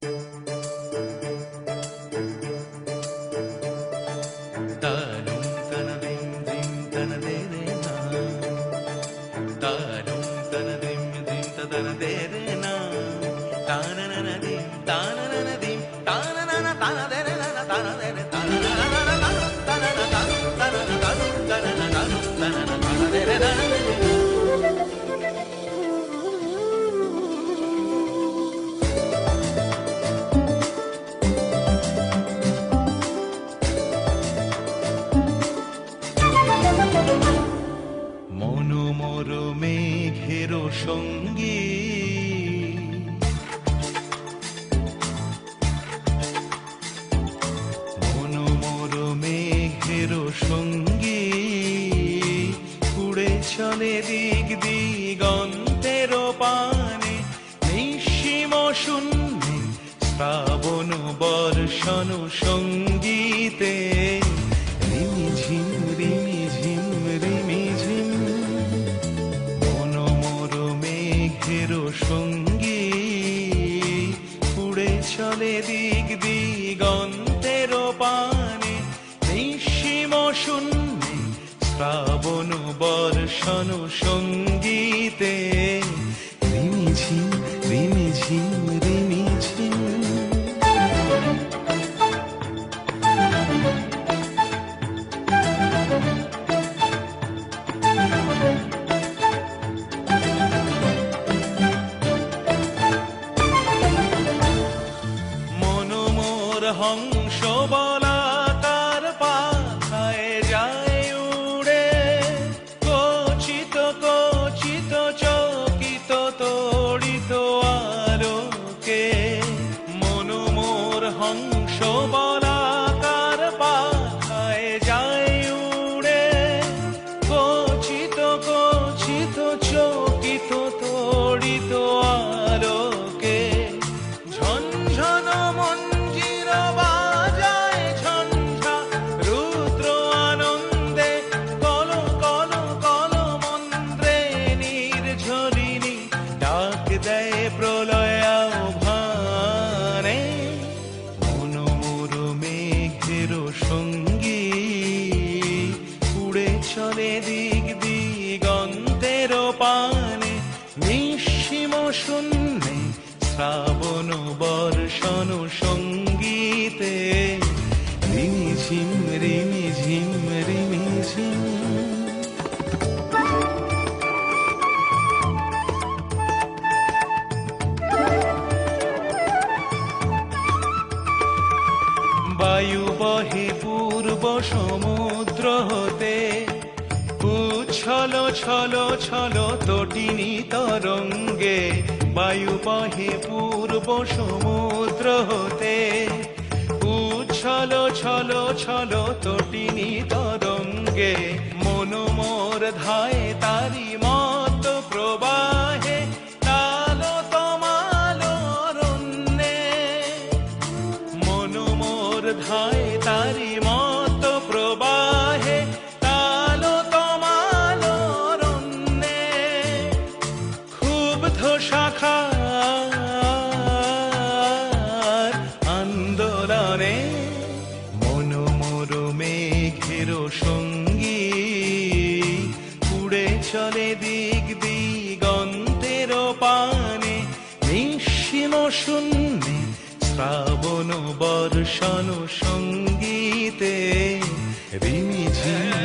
তানুম তানা দিম দিম তানা দে রে না, তানুম তানা দিম দিম তানা দে রে না, তানা না না দিম তানা না না দিম তানা না না তানা দে রে না তানা দে রে তানা না না না তানা না তানা তানা না তানা না তানা না তানা দে রে না। মনোমর মেঘের সঙ্গী, মনোমর মেঘের সঙ্গী, উড়ে চলে দিক দিগন্তের পানে, নিঃসীম শূন্যে শ্রাবণ বর্ষণ সঙ্গীতে, রিমিঝিম রিমিঝিম রিমিঝিম। মনোমর মেঘের সঙ্গী, উড়ে চলে দিক দিগন্তের পানে, নিঃসীম শূন্যে শ্রাবণ বর্ষণ সঙ্গীতে, রিমিঝিম রিমিঝিম রিমিঝিম। মনোমর হংস বলাকার পাখায় যায় উড়ে, কচিত কচিত চকিত তড়িত আলোকে। মনোমর হংস বলাকার পাখায় যায় উড়ে, কচিত কচিত চকিত তড়িত আলোকে। ঝনঝন মঞ্জির বাজায় ঝঞ্ঝা রুদ্র আনন্দে, কল কল কল মন্ত্রে নির্ঝরিণী ডাক দেয় প্রলয় আহ্বানে। মনোমর মেঘের সঙ্গী, উড়ে চলে দিক দিগন্তের পানে, নিঃসীম শূন্যে শ্রাবণ বর্ষণ সঙ্গীতে, রিমিঝিম রিমিঝিম রিমিঝিম। বায়ু বহে পূর্ব সমুদ্র হতে, উচ্ছল ছল ছল তটিনী তরঙ্গে। বায়ু বহে পূর্ব সমুদ্র হতে, উচ্ছল ছল ছল তটিনী তরঙ্গে। মনোমর ধায় তারি মত প্রবাহে, তাল তমাল অরণ্যে। মনোমর ধায় তারি মত প্রবাহে, তাল তমাল অরণ্যে। ক্ষুব্ধ শাখার আন্দোলনে, মনোমর মেঘের সঙ্গী, উড়ে চলে দিক দিগন্তের পানে, নিঃসীম শূন্যে শ্রাবণ বর্ষণ সঙ্গীতে, রিমিঝিম